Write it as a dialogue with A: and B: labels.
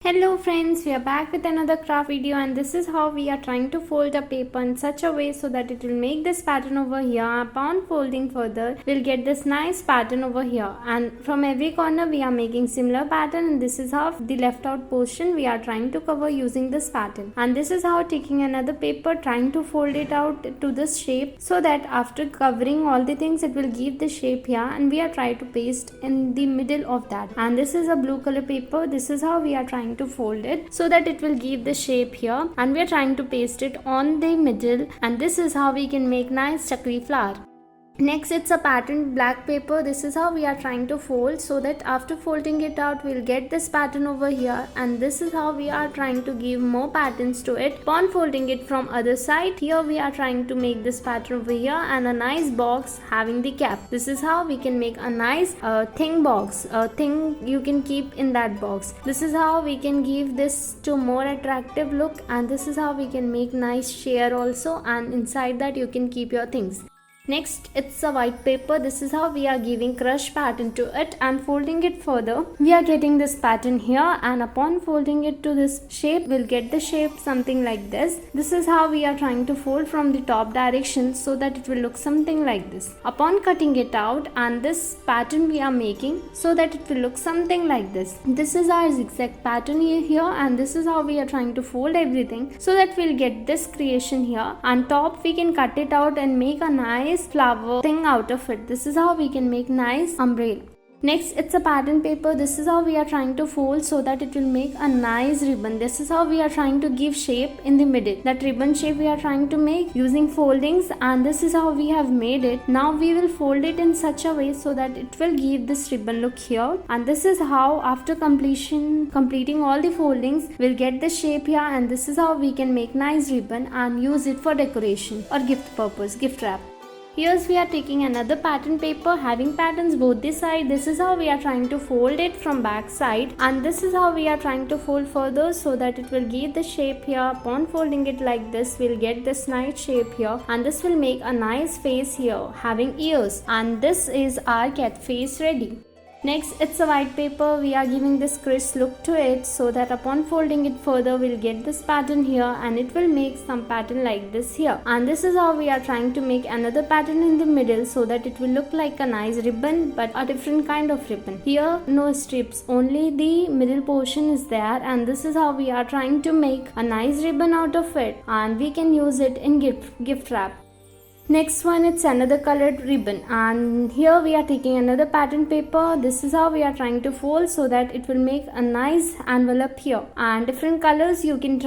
A: Hello friends, we are back with another craft video and this is how we are trying to fold a paper in such a way so that it will make this pattern over here. Upon folding further, we'll get this nice pattern over here, and from every corner we are making similar pattern, and this is how the left out portion we are trying to cover using this pattern. And this is how taking another paper, trying to fold it out to this shape so that after covering all the things it will give the shape here, and we are trying to paste in the middle of that. And this is a blue color paper. This is how we are trying to fold it so that it will give the shape here, and we are trying to paste it on the middle, and this is how we can make nice chakri flower. Next, it's a patterned black paper. This is how we are trying to fold so that after folding it out we'll get this pattern over here, and this is how we are trying to give more patterns to it. Upon folding it from other side, here we are trying to make this pattern over here and a nice box having the cap. This is how we can make a nice thing box, a thing you can keep in that box. This is how we can give this to more attractive look, and this is how we can make nice chair also, and inside that you can keep your things. Next, it's a white paper. This is how we are giving crush pattern to it, and folding it further we are getting this pattern here, and upon folding it to this shape we'll get the shape something like this. This is how we are trying to fold from the top direction so that it will look something like this. Upon cutting it out, and this pattern we are making so that it will look something like this. This is our zigzag pattern here, and this is how we are trying to fold everything so that we'll get this creation here. On top we can cut it out and make a nice flower thing out of it. This is how we can make nice umbrella. Next, it's a pattern paper. This is how we are trying to fold so that it will make a nice ribbon. This is how we are trying to give shape in the middle. That ribbon shape we are trying to make using foldings, and this is how we have made it. Now we will fold it in such a way so that it will give this ribbon look here, and this is how after completing all the foldings we'll get the shape here, and this is how we can make nice ribbon and use it for decoration or gift purpose, gift wrap. Here we are taking another pattern paper having patterns both this side. This is how we are trying to fold it from back side, and this is how we are trying to fold further so that it will give the shape here. Upon folding it like this, we'll get this nice shape here, and this will make a nice face here having ears, and this is our cat face ready. Next, it's a white paper. We are giving this crisp look to it so that upon folding it further we'll get this pattern here, and it will make some pattern like this here. And this is how we are trying to make another pattern in the middle so that it will look like a nice ribbon, but a different kind of ribbon. Here no strips, only the middle portion is there, and this is how we are trying to make a nice ribbon out of it, and we can use it in gift wrap. Next one, it's another colored ribbon, and here we are taking another pattern paper. This is how we are trying to fold so that it will make a nice envelope here, and different colors you can